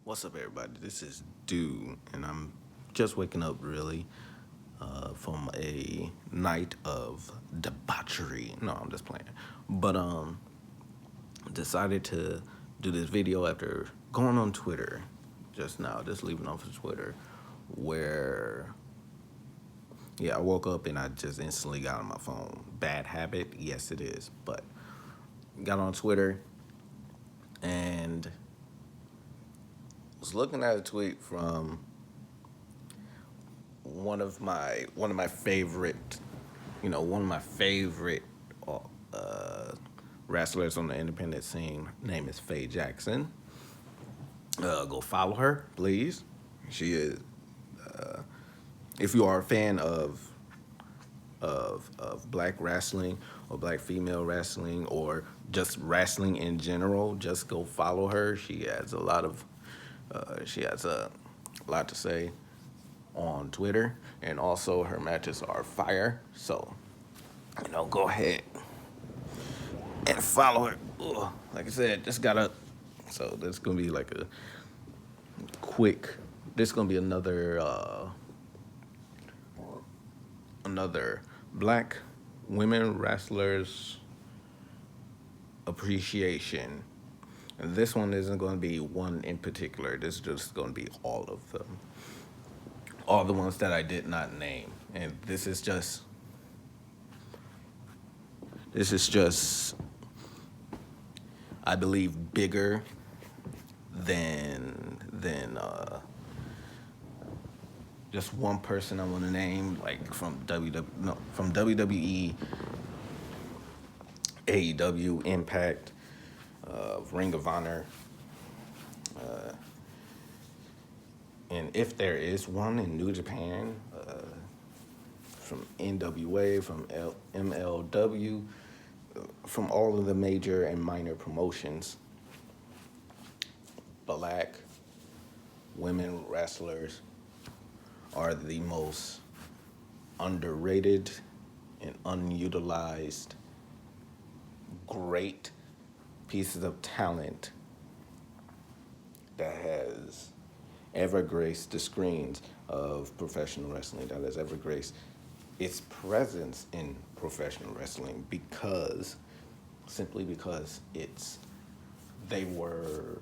What's up, everybody? This is Dude, and I'm just waking up really from a night of debauchery. No, I'm just playing. But decided to do this video after going on Twitter just now, just leaving off of Twitter, where I woke up and I just instantly got on my phone. Bad habit, yes it is, but got on Twitter and was looking at a tweet from one of my favorite, one of my favorite uh, wrestlers on the independent scene. Her name is Faye Jackson. Go follow her, please. She is. If you are a fan of black wrestling or black female wrestling or just wrestling in general, just go follow her. She has a lot to say on Twitter, and also her matches are fire. So, go ahead and follow her. Ugh. Like I said, just got up. So this gonna be like a quick. This gonna be another black women wrestlers appreciation. And this one isn't going to be one in particular. This is just going to be all of them. All the ones that I did not name. And this is just I believe bigger than just one person I want to name, like from WWE, AEW, Impact, Ring of Honor, and if there is one in New Japan, from NWA, from MLW, from all of the major and minor promotions, black women wrestlers are the most underrated and unutilized great pieces of talent that has ever graced the screens of professional wrestling, that has ever graced its presence in professional wrestling, simply because they were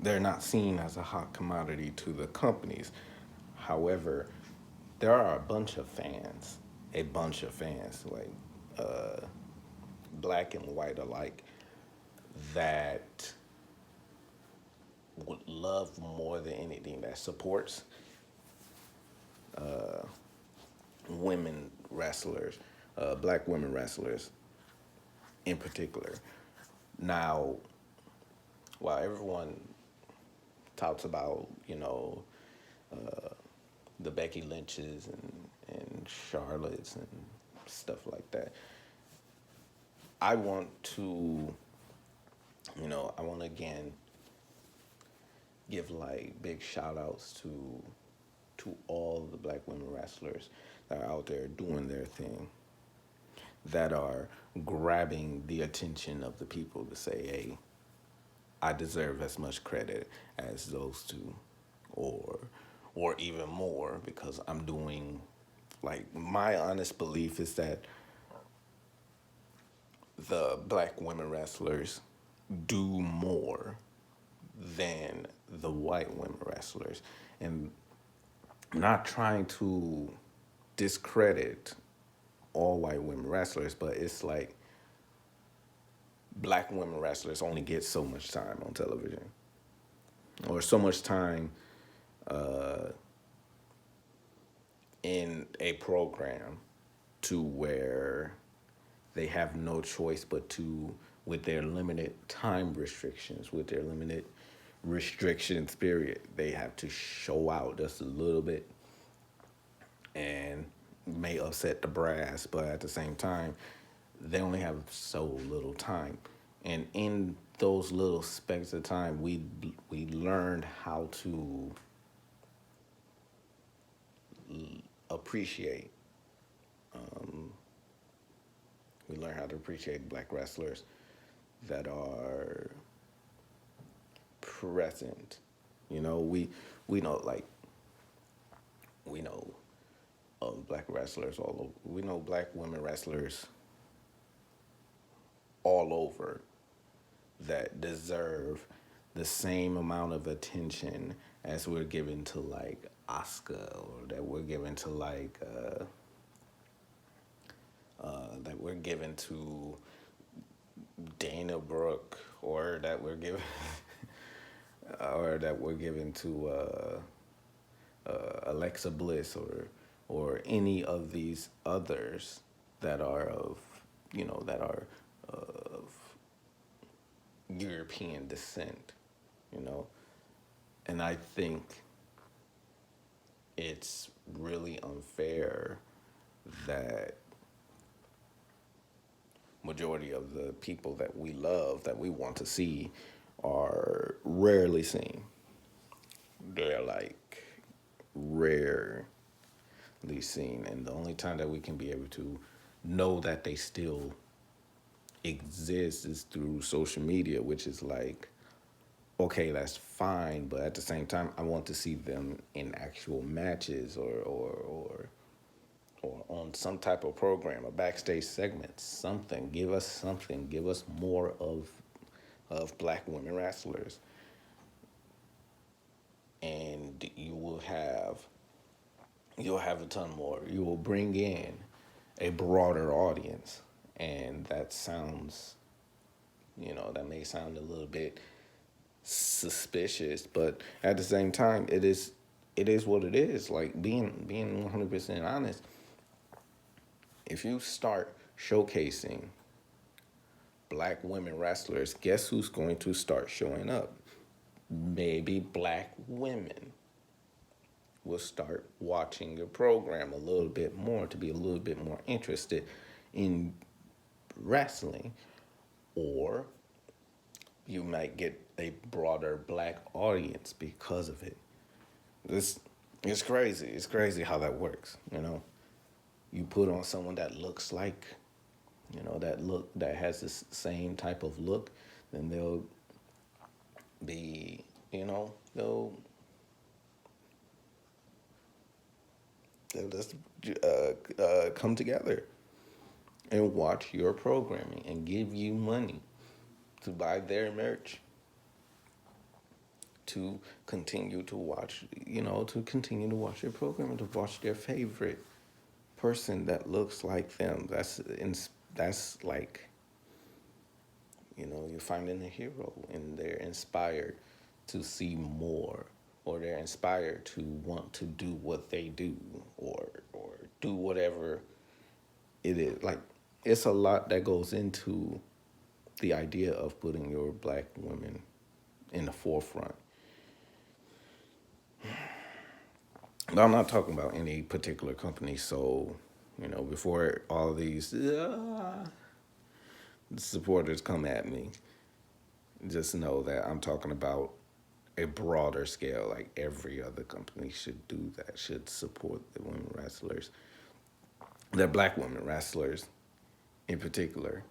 they're not seen as a hot commodity to the companies. However, there are a bunch of fans, like black and white alike, that would love more than anything, that supports women wrestlers, black women wrestlers in particular. Now, while everyone talks about, the Becky Lynches and Charlottes and stuff like that, I want to, again give like big shout outs to all the black women wrestlers that are out there doing their thing, that are grabbing the attention of the people to say, hey, I deserve as much credit as those two, or even more, because I'm doing, like, my honest belief is that the black women wrestlers do more than the white women wrestlers. And I'm not trying to discredit all white women wrestlers, but it's like black women wrestlers only get so much time on television, or so much time in a program, to where they have no choice but to, with their limited time restrictions, with their limited restrictions period, they have to show out just a little bit, and may upset the brass, but at the same time, they only have so little time. And in those little specks of time, we learned how to appreciate. We learn how to appreciate black wrestlers that are present. You know, we know like we know of black wrestlers all over. We know black women wrestlers all over that deserve the same amount of attention as we're giving to like Oscar, or that we're giving to like that we're giving to Dana Brooke, or that we're giving or that we're giving to Alexa Bliss, or any of these others that are of, you know, that are of European descent, you know. And I think it's really unfair that majority of the people that we love, that we want to see, are rarely seen. They're like rarely seen, and the only time that we can be able to know that they still exist is through social media, which is like, okay, that's fine, but at the same time, I want to see them in actual matches, or on some type of program, a backstage segment, something. Give us something. Give us more of black women wrestlers, and you'll have a ton more. You will bring in a broader audience, and that sounds, you know, that may sound a little bit suspicious, but at the same time, it is what it is. Like being 100% honest, if you start showcasing black women wrestlers, guess who's going to start showing up? Maybe black women will start watching your program a little bit more, to be a little bit more interested in wrestling, or you might get a broader black audience because of it. This it's crazy. It's crazy how that works, you know. You put on someone that looks like, you know, that has this same type of look, then they'll be, you know, they'll just come together and watch your programming and give you money to buy their merch, to continue to watch, you know, to continue to watch their program, and to watch their favorite person that looks like them. That's like, you know, you're finding a hero, and they're inspired to see more, or they're inspired to want to do what they do, or do whatever it is. Like, it's a lot that goes into the idea of putting your black women in the forefront. But I'm not talking about any particular company, so, you know, before all these supporters come at me, just know that I'm talking about a broader scale. Like, every other company should do that, should support the women wrestlers, the black women wrestlers in particular.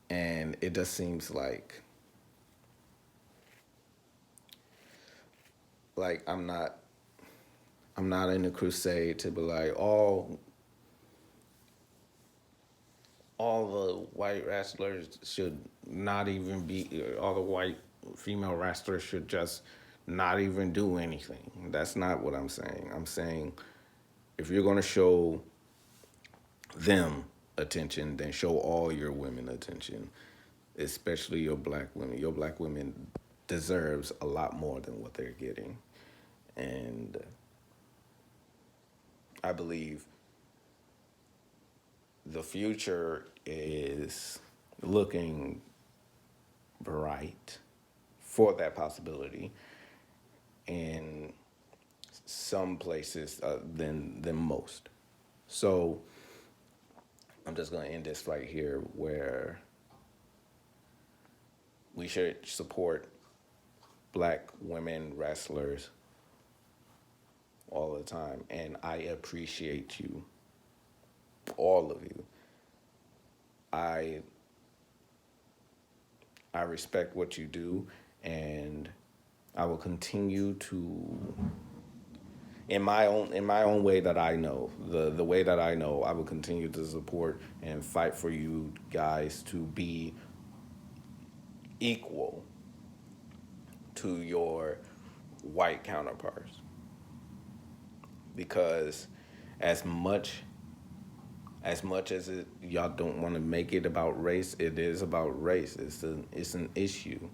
And it just seems like I'm not in a crusade to be like, all the white wrestlers should not even be, all the white female wrestlers should just not even do anything. That's not what I'm saying. I'm saying, if you're going to show them attention, then show all your women attention, especially your black women. Your black women deserves a lot more than what they're getting. And I believe the future is looking bright for that possibility in some places than most. So I'm just going to end this right here, where we should support black women wrestlers all the time. And I appreciate you, all of you. I respect what you do, and I will continue to, in my own way that I know, the way that I know, I will continue to support and fight for you guys to be equal to your white counterparts. Because as much as y'all don't want to make it about race, it is about race. It's an issue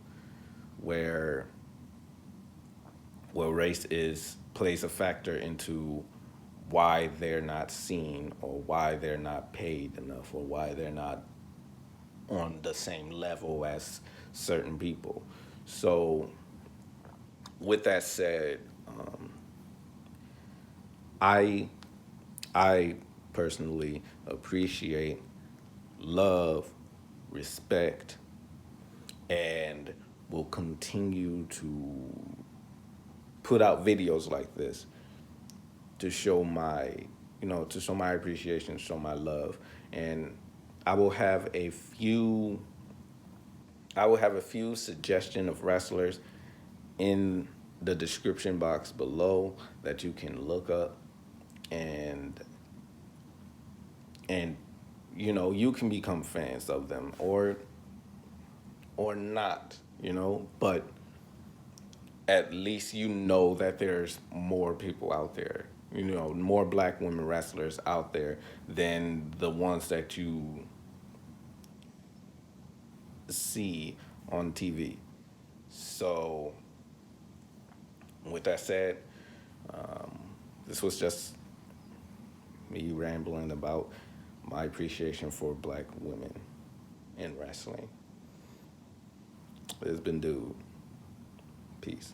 where race is plays a factor into why they're not seen, or why they're not paid enough, or why they're not on the same level as certain people. So with that said, I I personally appreciate, love, respect, and will continue to put out videos like this to show my, to show my appreciation, show my love. And I will have a few I will have a few suggestion of wrestlers in the description box below that you can look up, and and you can become fans of them, or not, but at least that there's more people out there, more black women wrestlers out there than the ones that you see on TV. So, with that said, this was just me rambling about my appreciation for black women in wrestling. It's been Dude. Peace.